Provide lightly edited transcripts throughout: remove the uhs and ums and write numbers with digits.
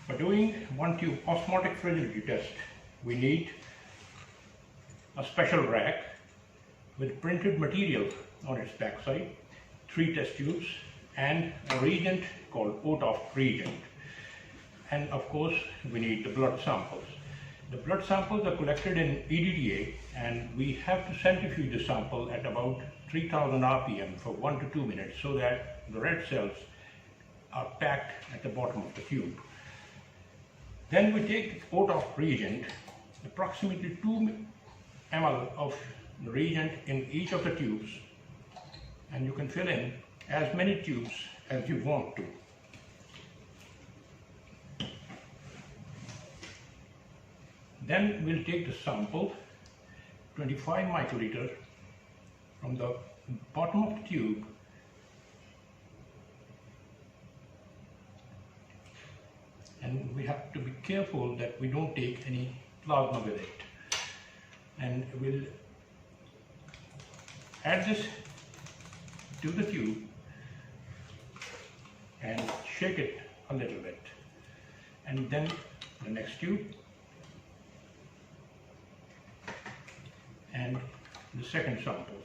For doing one tube osmotic fragility test, we need a special rack with printed material on its backside, 3 test tubes, and a reagent called OTOF reagent. And of course, we need the blood samples. The blood samples are collected in EDTA, and we have to centrifuge the sample at about 3000 RPM for 1 to 2 minutes so that the red cells are packed at the bottom of the tube. Then we take the OTOF reagent, approximately 2 ml of the reagent in each of the tubes, and you can fill in as many tubes as you want to. Then we'll take the sample, 25 microliter, from the bottom of the tube and we have to be careful that we don't take any plasma with it. And we'll add this to the tube and shake it a little bit. And then the next tube and the second sample.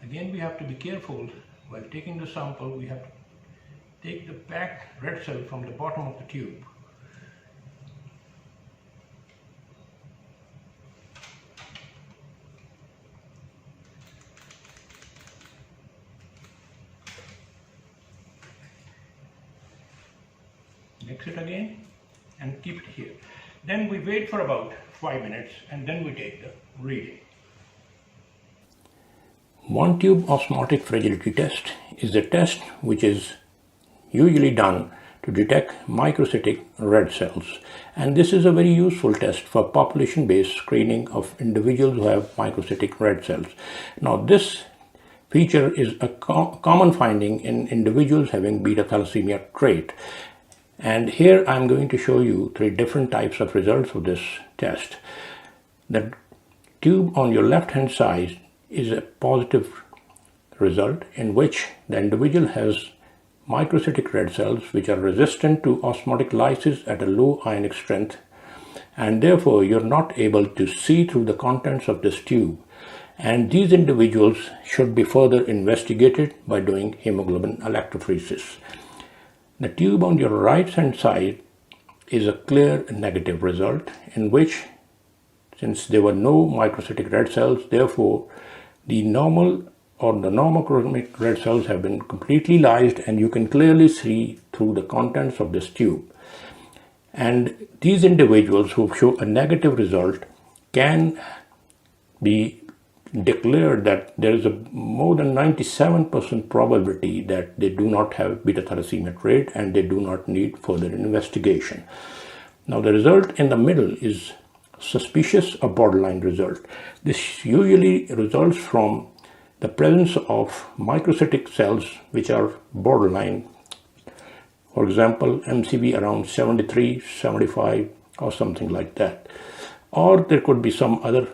Again, we have to be careful while taking the sample. We have to take the packed red cell from the bottom of the tube. Mix it again and keep it here. Then we wait for about 5 minutes and then we take the reading. One tube osmotic fragility test is a test which is usually done to detect microcytic red cells, and this is a very useful test for population-based screening of individuals who have microcytic red cells. Now this feature is a common finding in individuals having beta thalassemia trait, and here I'm going to show you 3 different types of results of this test. The tube on your left hand side is a positive result in which the individual has microcytic red cells which are resistant to osmotic lysis at a low ionic strength, and therefore you're not able to see through the contents of this tube, and these individuals should be further investigated by doing hemoglobin electrophoresis. The tube on your right hand side is a clear negative result in which, since there were no microcytic red cells, therefore the normal or the normochromic red cells have been completely lysed and you can clearly see through the contents of this tube. And these individuals who show a negative result can be declared that there is a more than 97% probability that they do not have beta thalassemia trait and they do not need further investigation. Now the result in the middle is suspicious or borderline result. This usually results from the presence of microcytic cells which are borderline. For example, MCV around 73, 75 or something like that. Or there could be some other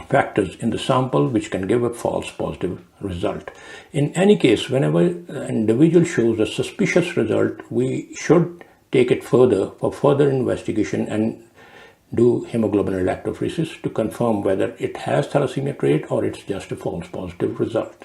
factors in the sample which can give a false positive result. In any case, whenever an individual shows a suspicious result, we should take it further for further investigation and do hemoglobin electrophoresis to confirm whether it has thalassemia trait or it's just a false positive result.